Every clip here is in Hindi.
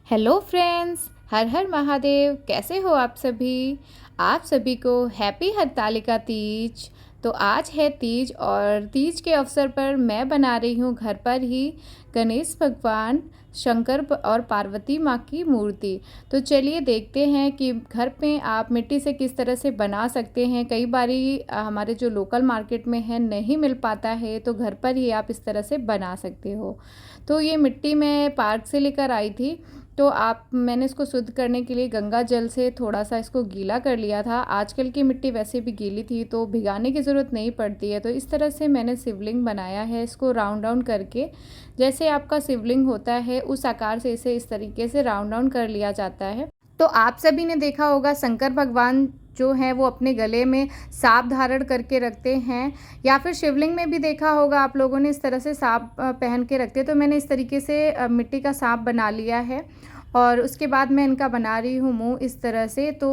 हेलो फ्रेंड्स, हर हर महादेव। कैसे हो आप सभी? आप सभी को हैप्पी हरतालिका तीज। तो आज है तीज और तीज के अवसर पर मैं बना रही हूँ घर पर ही गणेश भगवान, शंकर और पार्वती माँ की मूर्ति। तो चलिए देखते हैं कि घर पे आप मिट्टी से किस तरह से बना सकते हैं। कई बारी हमारे जो लोकल मार्केट में है नहीं मिल पाता है, तो घर पर ही आप इस तरह से बना सकते हो। तो ये मिट्टी मैं पार्क से लेकर आई थी। तो मैंने इसको शुद्ध करने के लिए गंगा जल से थोड़ा सा इसको गीला कर लिया था। आजकल की मिट्टी वैसे भी गीली थी तो भिगाने की ज़रूरत नहीं पड़ती है। तो इस तरह से मैंने शिवलिंग बनाया है, इसको राउंड राउंड करके। जैसे आपका शिवलिंग होता है उस आकार से इसे इस तरीके से राउंड राउंड कर लिया जाता है। तो आप सभी ने देखा होगा शंकर भगवान जो है वो अपने गले में सांप धारण करके रखते हैं, या फिर शिवलिंग में भी देखा होगा आप लोगों ने इस तरह से सांप पहन के रखते हैं। तो मैंने इस तरीके से मिट्टी का सांप बना लिया है और उसके बाद मैं इनका बना रही हूँ मुंह इस तरह से। तो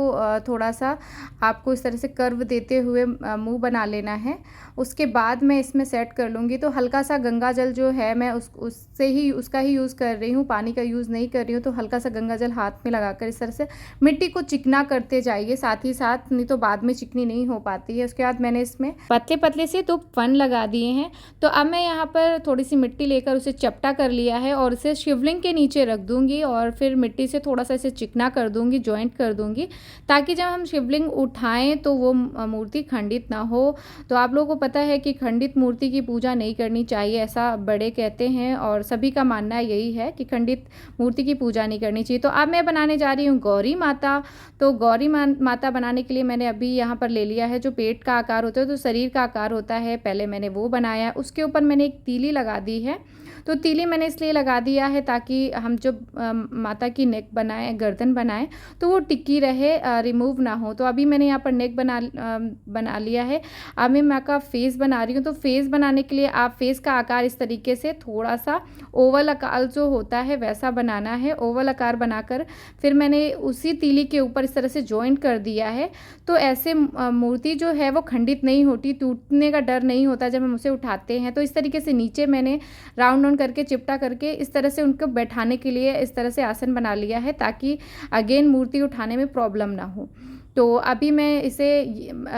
थोड़ा सा आपको इस तरह से कर्व देते हुए मुंह बना लेना है। उसके बाद मैं इसमें सेट कर लूँगी। तो हल्का सा गंगा जल जो है मैं उसका ही यूज़ कर रही हूँ, पानी का यूज़ नहीं कर रही हूँ। तो हल्का सा गंगा जल हाथ में लगाकर इस तरह से मिट्टी को चिकना करते जाइए साथ ही साथ, नहीं तो बाद में चिकनी नहीं हो पाती है। उसके बाद मैंने इसमें पतले पतले से तो फन लगा दिए हैं। तो अब मैं यहाँ पर थोड़ी सी मिट्टी लेकर उसे चपटा कर लिया है और उसे शिवलिंग के नीचे रख दूँगी और फिर मिट्टी से थोड़ा सा इसे चिकना कर दूँगी, जॉइंट कर दूँगी, ताकि जब हम शिवलिंग उठाएं तो वो मूर्ति खंडित ना हो। तो आप लोगों को पता है कि खंडित मूर्ति की पूजा नहीं करनी चाहिए, ऐसा बड़े कहते हैं और सभी का मानना यही है कि खंडित मूर्ति की पूजा नहीं करनी चाहिए। तो अब मैं बनाने जा रही हूँ गौरी माता। तो गौरी माता बनाने के लिए मैंने अभी यहाँ पर ले लिया है जो पेट का आकार होता है, तो शरीर का आकार होता है, पहले मैंने वो बनाया। उसके ऊपर मैंने एक तीली लगा दी है। तो तीली मैंने इसलिए लगा दिया है ताकि हम जब माता की नेक बनाएं, गर्दन बनाएं, तो वो टिकी रहे, रिमूव ना हो। तो अभी मैंने यहाँ पर नेक बना लिया है। अब मैं माँ का फेस बना रही हूँ। तो फेस बनाने के लिए आप फेस का आकार इस तरीके से थोड़ा सा ओवल आकार जो होता है वैसा बनाना है। ओवल आकार बनाकर फिर मैंने उसी तीली के ऊपर इस तरह से जॉइंट कर दिया है। तो ऐसे मूर्ति जो है वो खंडित नहीं होती, टूटने का डर नहीं होता जब हम उसे उठाते हैं। तो इस तरीके से नीचे मैंने राउंड करके चिपटा करके इस तरह से उनको बैठाने के लिए इस तरह से आसन बना लिया है, ताकि अगेन मूर्ति उठाने में प्रॉब्लम ना हो। तो अभी मैं इसे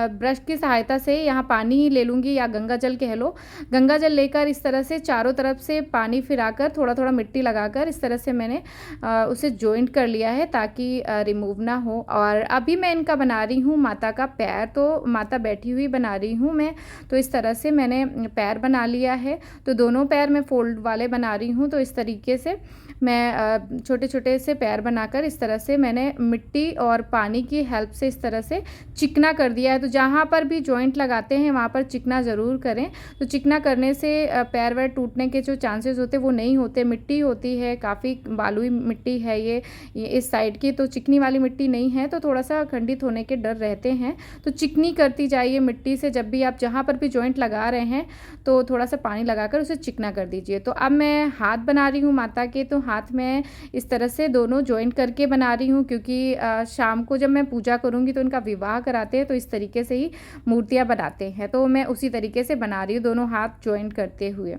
ब्रश की सहायता से यहाँ पानी ही ले लूँगी, या गंगा जल कह लो। गंगा जल लेकर इस तरह से चारों तरफ से पानी फिराकर थोड़ा थोड़ा मिट्टी लगाकर इस तरह से मैंने उसे जॉइंट कर लिया है ताकि रिमूव ना हो। और अभी मैं इनका बना रही हूँ माता का पैर। तो माता बैठी हुई बना रही हूँ मैं। तो इस तरह से मैंने पैर बना लिया है। तो दोनों पैर मैं फोल्ड वाले बना रही हूँ। तो इस तरीके से मैं छोटे छोटे से पैर बनाकर इस तरह से मैंने मिट्टी और पानी की हेल्प से इस तरह से चिकना कर दिया है। तो जहाँ पर भी जॉइंट लगाते हैं वहाँ पर चिकना ज़रूर करें। तो चिकना करने से पैर वैर टूटने के जो चांसेस होते हैं वो नहीं होते। मिट्टी होती है, काफ़ी बालुई मिट्टी है ये इस साइड की, तो चिकनी वाली मिट्टी नहीं है, तो थोड़ा सा खंडित होने के डर रहते हैं। तो चिकनी करती जाइए मिट्टी से। जब भी आप जहाँ पर भी जॉइंट लगा रहे हैं तो थोड़ा सा पानी लगाकर उसे चिकना कर दीजिए। तो अब मैं हाथ बना रही हूँ माता के। तो हाथ में इस तरह से दोनों जॉइंट करके बना रही हूँ, क्योंकि शाम को जब मैं पूजा करूँगी तो इनका विवाह कराते हैं, तो इस तरीके से ही मूर्तियाँ बनाते हैं। तो मैं उसी तरीके से बना रही हूँ, दोनों हाथ जॉइंट करते हुए।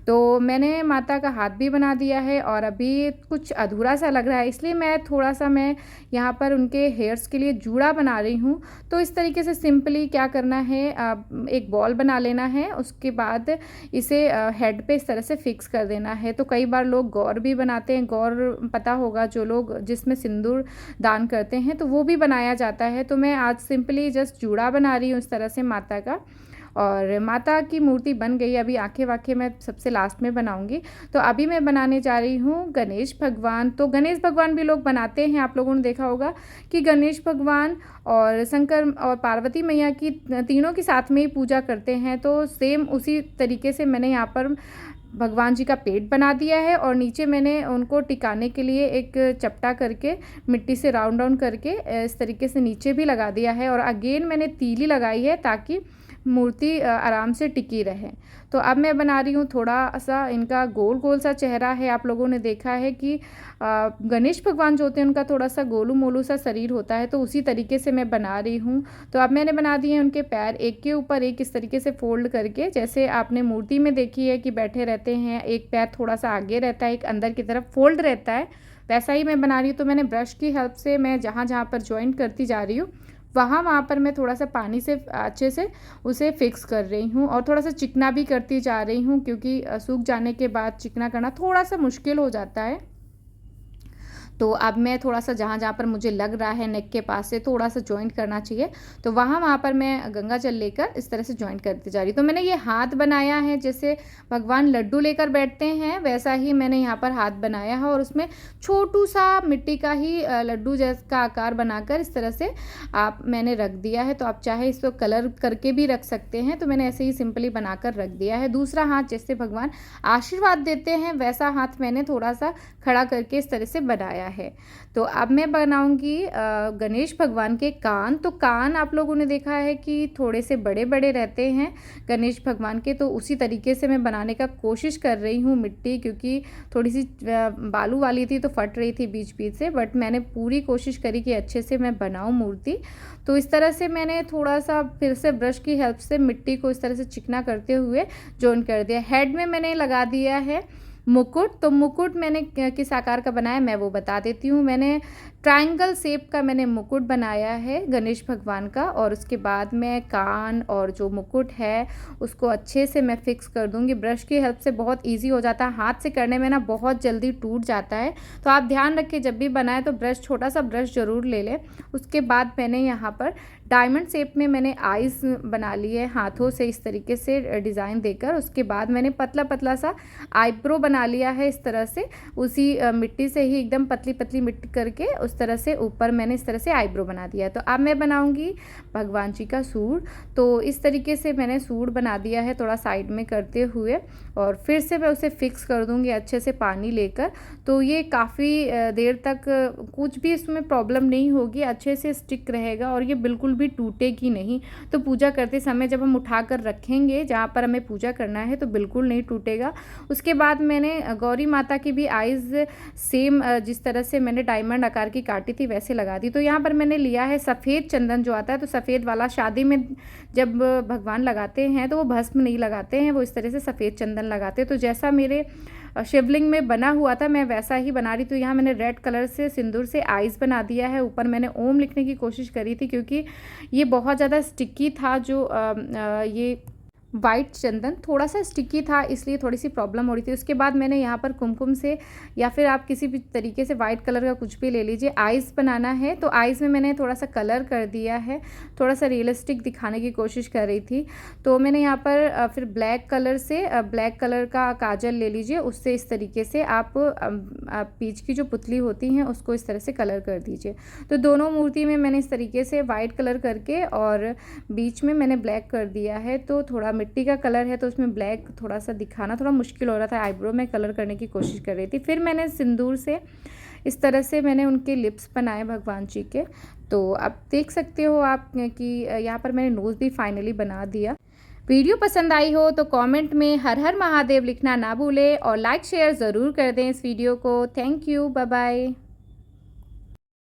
तो मैंने माता का हाथ भी बना दिया है और अभी कुछ अधूरा सा लग रहा है, इसलिए मैं यहाँ पर उनके हेयर्स के लिए जूड़ा बना रही हूँ। तो इस तरीके से सिंपली क्या करना है, एक बॉल बना लेना है। उसके बाद इसे हेड पे इस तरह से फिक्स कर देना है। तो कई बार लोग गौर भी बनाते हैं, गौर पता होगा जो लोग जिसमें सिंदूर दान करते हैं, तो वो भी बनाया जाता है। तो मैं आज सिंपली जस्ट जूड़ा बना रही हूँ इस तरह से माता का। और माता की मूर्ति बन गई। अभी आंखें वाखें मैं सबसे लास्ट में बनाऊंगी। तो अभी मैं बनाने जा रही हूँ गणेश भगवान। तो गणेश भगवान भी लोग बनाते हैं, आप लोगों ने देखा होगा कि गणेश भगवान और शंकर और पार्वती मैया की तीनों की साथ में ही पूजा करते हैं। तो सेम उसी तरीके से मैंने यहाँ पर भगवान जी का पेट बना दिया है और नीचे मैंने उनको टिकाने के लिए एक चपटा करके मिट्टी से राउंड राउंड करके इस तरीके से नीचे भी लगा दिया है। और अगेन मैंने तीली लगाई है ताकि मूर्ति आराम से टिकी रहे। तो अब मैं बना रही हूँ थोड़ा सा इनका गोल गोल सा चेहरा है। आप लोगों ने देखा है कि गणेश भगवान जो होते हैं उनका थोड़ा सा गोलू मोलू सा शरीर होता है, तो उसी तरीके से मैं बना रही हूँ। तो अब मैंने बना दिए हैं उनके पैर एक के ऊपर एक इस तरीके से फोल्ड करके, जैसे आपने मूर्ति में देखी है कि बैठे रहते हैं, एक पैर थोड़ा सा आगे रहता है, एक अंदर की तरफ फोल्ड रहता है। वैसा ही मैं बना रही हूँ। तो मैंने ब्रश की हेल्प से मैं जहाँ जहाँ पर जॉइंट करती जा रही हूँ वहाँ पर मैं थोड़ा सा पानी से अच्छे से उसे फिक्स कर रही हूँ और थोड़ा सा चिकना भी करती जा रही हूँ, क्योंकि सूख जाने के बाद चिकना करना थोड़ा सा मुश्किल हो जाता है। तो अब मैं थोड़ा सा जहाँ जहाँ पर मुझे लग रहा है नेक के पास से थोड़ा सा जॉइंट करना चाहिए, तो वहाँ पर मैं गंगा जल लेकर इस तरह से जॉइंट करती जा रही हूँ। तो मैंने ये हाथ बनाया है, जैसे भगवान लड्डू लेकर बैठते हैं वैसा ही मैंने यहाँ पर हाथ बनाया है और उसमें छोटू सा मिट्टी का ही लड्डू जैसा आकार बनाकर इस तरह से मैंने रख दिया है। तो आप चाहे इसको कलर करके भी रख सकते हैं, तो मैंने ऐसे ही सिंपली बनाकर रख दिया है। दूसरा हाथ जैसे भगवान आशीर्वाद देते हैं वैसा हाथ मैंने थोड़ा सा खड़ा करके इस तरह से बनाया है। तो अब मैं बनाऊंगी गणेश भगवान के कान। तो कान आप लोगों ने देखा है कि थोड़े से बड़े बड़े रहते हैं गणेश भगवान के, तो उसी तरीके से मैं बनाने का कोशिश कर रही हूँ। मिट्टी क्योंकि थोड़ी सी बालू वाली थी तो फट रही थी बीच बीच से, बट मैंने पूरी कोशिश करी कि अच्छे से मैं बनाऊँ मूर्ति। तो इस तरह से मैंने थोड़ा सा फिर से ब्रश की हेल्प से मिट्टी को इस तरह से चिकना करते हुए जॉइन कर दिया। हेड में मैंने लगा दिया है मुकुट। तो मुकुट मैंने किस आकार का बनाया मैं वो बता देती हूँ। मैंने ट्रायंगल शेप का मैंने मुकुट बनाया है गणेश भगवान का, और उसके बाद मैं कान और जो मुकुट है उसको अच्छे से मैं फिक्स कर दूँगी। ब्रश की हेल्प से बहुत इजी हो जाता है, हाथ से करने में ना बहुत जल्दी टूट जाता है। तो आप ध्यान रखिए जब भी बनाए तो ब्रश, छोटा सा ब्रश ज़रूर ले लें। उसके बाद मैंने यहाँ पर डायमंड शेप में मैंने आइज़ बना ली है हाथों से इस तरीके से डिज़ाइन देकर। उसके बाद मैंने पतला पतला सा आईब्रो बना लिया है इस तरह से, उसी मिट्टी से ही एकदम पतली पतली मिट्टी करके उस तरह से ऊपर मैंने इस तरह से आईब्रो बना दिया है। तो अब मैं बनाऊंगी भगवान जी का सूंड। तो इस तरीके से मैंने सूंड बना दिया है थोड़ा साइड में करते हुए, और फिर से मैं उसे फिक्स कर दूंगी अच्छे से पानी लेकर। तो ये काफ़ी देर तक कुछ भी इसमें प्रॉब्लम नहीं होगी, अच्छे से स्टिक रहेगा और ये बिल्कुल भी टूटेगी नहीं। तो पूजा करते समय जब हम उठा कर रखेंगे जहाँ पर हमें पूजा करना है तो बिल्कुल नहीं टूटेगा। उसके बाद मैंने गौरी माता की भी आइज़ सेम जिस तरह से मैंने डायमंड आकार की काटी थी वैसे लगा दी। तो यहाँ पर मैंने लिया है सफ़ेद चंदन जो आता है, तो सफ़ेद वाला शादी में जब भगवान लगाते हैं तो वो भस्म नहीं लगाते हैं, वो इस तरह से सफ़ेद चंदन लगाते हैं। तो जैसा मेरे शिवलिंग में बना हुआ था मैं वैसा ही बना रही। तो यहाँ मैंने रेड कलर से सिंदूर से आइज़ बना दिया है, ऊपर मैंने ओम लिखने की कोशिश करी थी क्योंकि ये बहुत ज़्यादा स्टिकी था। जो ये वाइट चंदन थोड़ा सा स्टिकी था इसलिए थोड़ी सी प्रॉब्लम हो रही थी। उसके बाद मैंने यहाँ पर कुमकुम से या फिर आप किसी भी तरीके से वाइट कलर का कुछ भी ले लीजिए, आइज़ बनाना है। तो आइज़ में मैंने थोड़ा सा कलर कर दिया है, थोड़ा सा रियलिस्टिक दिखाने की कोशिश कर रही थी। तो मैंने यहाँ पर फिर ब्लैक कलर से ब्लैक कलर का काजल ले लीजिए, उससे इस तरीके से आप पीच की जो पुतली होती हैं उसको इस तरह से कलर कर दीजिए। तो दोनों मूर्ति में मैंने इस तरीके से वाइट कलर करके और बीच में मैंने ब्लैक कर दिया है। तो थोड़ा मिट्टी का कलर है तो उसमें ब्लैक थोड़ा सा दिखाना थोड़ा मुश्किल हो रहा था, आईब्रो में कलर करने की कोशिश कर रही थी। फिर मैंने सिंदूर से इस तरह से मैंने उनके लिप्स बनाए भगवान जी के। तो अब देख सकते हो आप कि यहाँ पर मैंने नोज़ भी फाइनली बना दिया। वीडियो पसंद आई हो तो कमेंट में हर हर महादेव लिखना ना भूलें और लाइक शेयर ज़रूर कर दें इस वीडियो को। Thank you, bye bye.